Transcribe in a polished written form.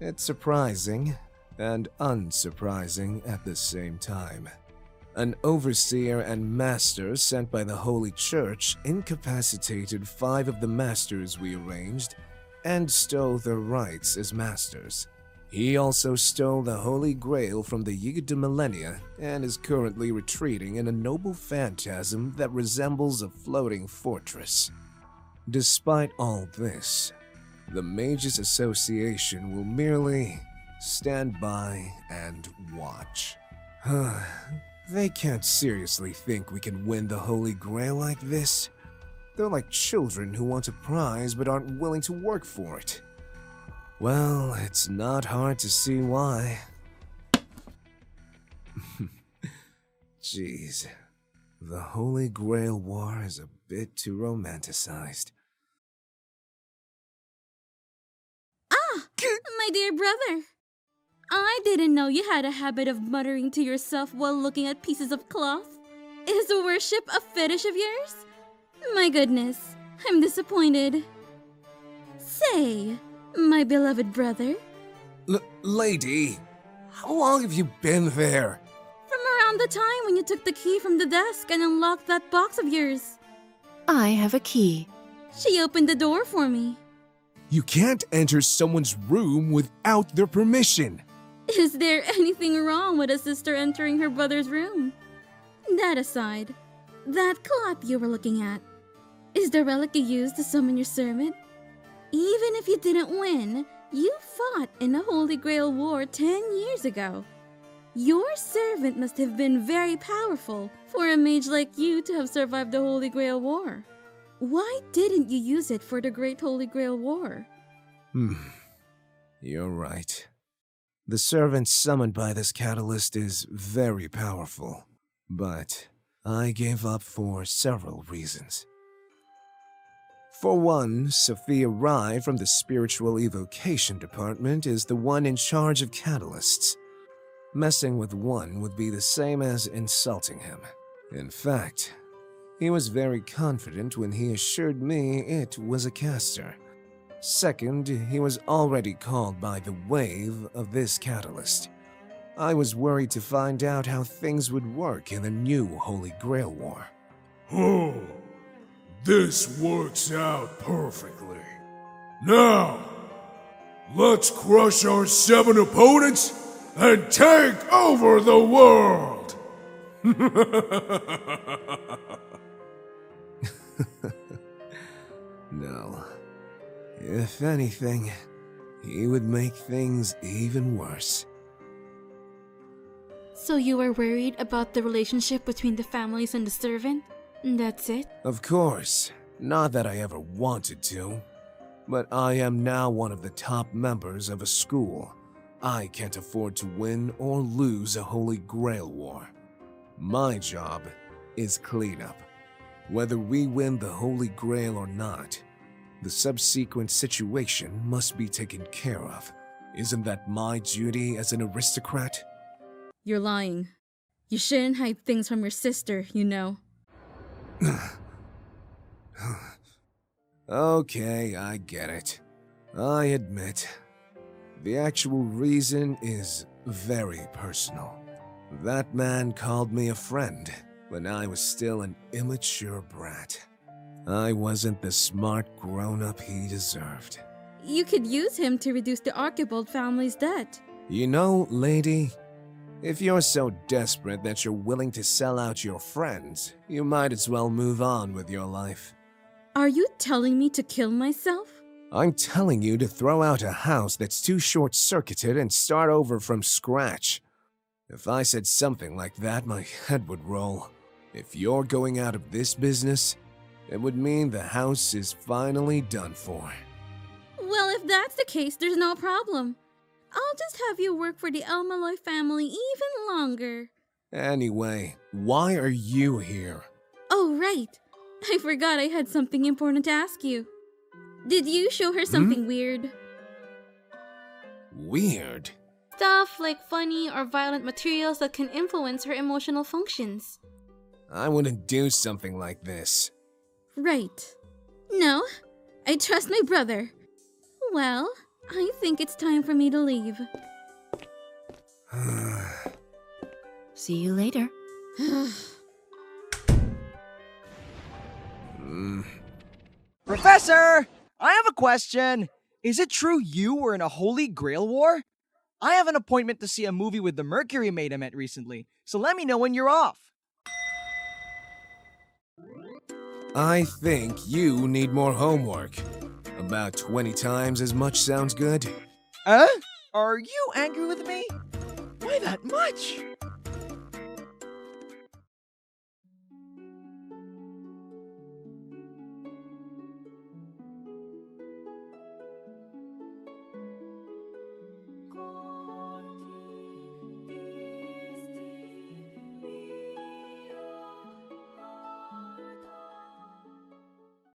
It's surprising and unsurprising at the same time. An overseer and master sent by the Holy Church incapacitated 5 of the masters we arranged and stole their rights as masters. He also stole the Holy Grail from the Yigda millennia and is currently retreating in a noble phantasm that resembles a floating fortress. Despite all this, the Mages Association will merely stand by and watch. They can't seriously think we can win the Holy Grail like this. They're like children who want a prize but aren't willing to work for it. Well, it's not hard to see why. Jeez, the Holy Grail War is a bit too romanticized. Ah, my dear brother. I didn't know you had a habit of muttering to yourself while looking at pieces of cloth. Is worship a fetish of yours? My goodness, I'm disappointed. Say, my beloved brother. Lady, how long have you been there? From around the time when you took the key from the desk and unlocked that box of yours. I have a key. She opened the door for me. You can't enter someone's room without their permission. Is there anything wrong with a sister entering her brother's room? That aside, that cloth you were looking at, is the relic you used to summon your servant? Even if you didn't win, you fought in the Holy Grail War 10 years ago. Your servant must have been very powerful for a mage like you to have survived the Holy Grail War. Why didn't you use it for the Great Holy Grail War? You're right. The servant summoned by this catalyst is very powerful, but I gave up for several reasons. For one, Sophia Rai from the Spiritual Evocation Department is the one in charge of catalysts. Messing with one would be the same as insulting him. In fact, he was very confident when he assured me it was a caster. Second, he was already called by the wave of this catalyst. I was worried to find out how things would work in the new Holy Grail War. Oh, this works out perfectly. Now, let's crush our 7 opponents and take over the world! No. If anything, he would make things even worse. So you were worried about the relationship between the families and the servant? That's it? Of course. Not that I ever wanted to. But I am now one of the top members of a school. I can't afford to win or lose a Holy Grail War. My job is cleanup. Whether we win the Holy Grail or not, the subsequent situation must be taken care of. Isn't that my duty as an aristocrat? You're lying. You shouldn't hide things from your sister, you know. Okay, I get it. I admit, the actual reason is very personal. That man called me a friend when I was still an immature brat. I wasn't the smart grown-up he deserved. You could use him to reduce the Archibald family's debt. You know, lady, if you're so desperate that you're willing to sell out your friends, you might as well move on with your life. Are you telling me to kill myself? I'm telling you to throw out a house that's too short-circuited and start over from scratch. If I said something like that, my head would roll. If you're going out of this business, it would mean the house is finally done for. Well, if that's the case, there's no problem. I'll just have you work for the el-melloi family even longer. Anyway, why are you here? Oh, right. I forgot I had something important to ask you. Did you show her something weird? Weird? Stuff like funny or violent materials that can influence her emotional functions. I wouldn't do something like this. Right. No, I trust my brother. Well, I think it's time for me to leave. See you later. Professor! I have a question. Is it true you were in a Holy Grail War? I have an appointment to see a movie with the Mercury maid I met recently, so let me know when you're off. I think you need more homework. About 20 times as much sounds good. Huh? Are you angry with me? Why that much?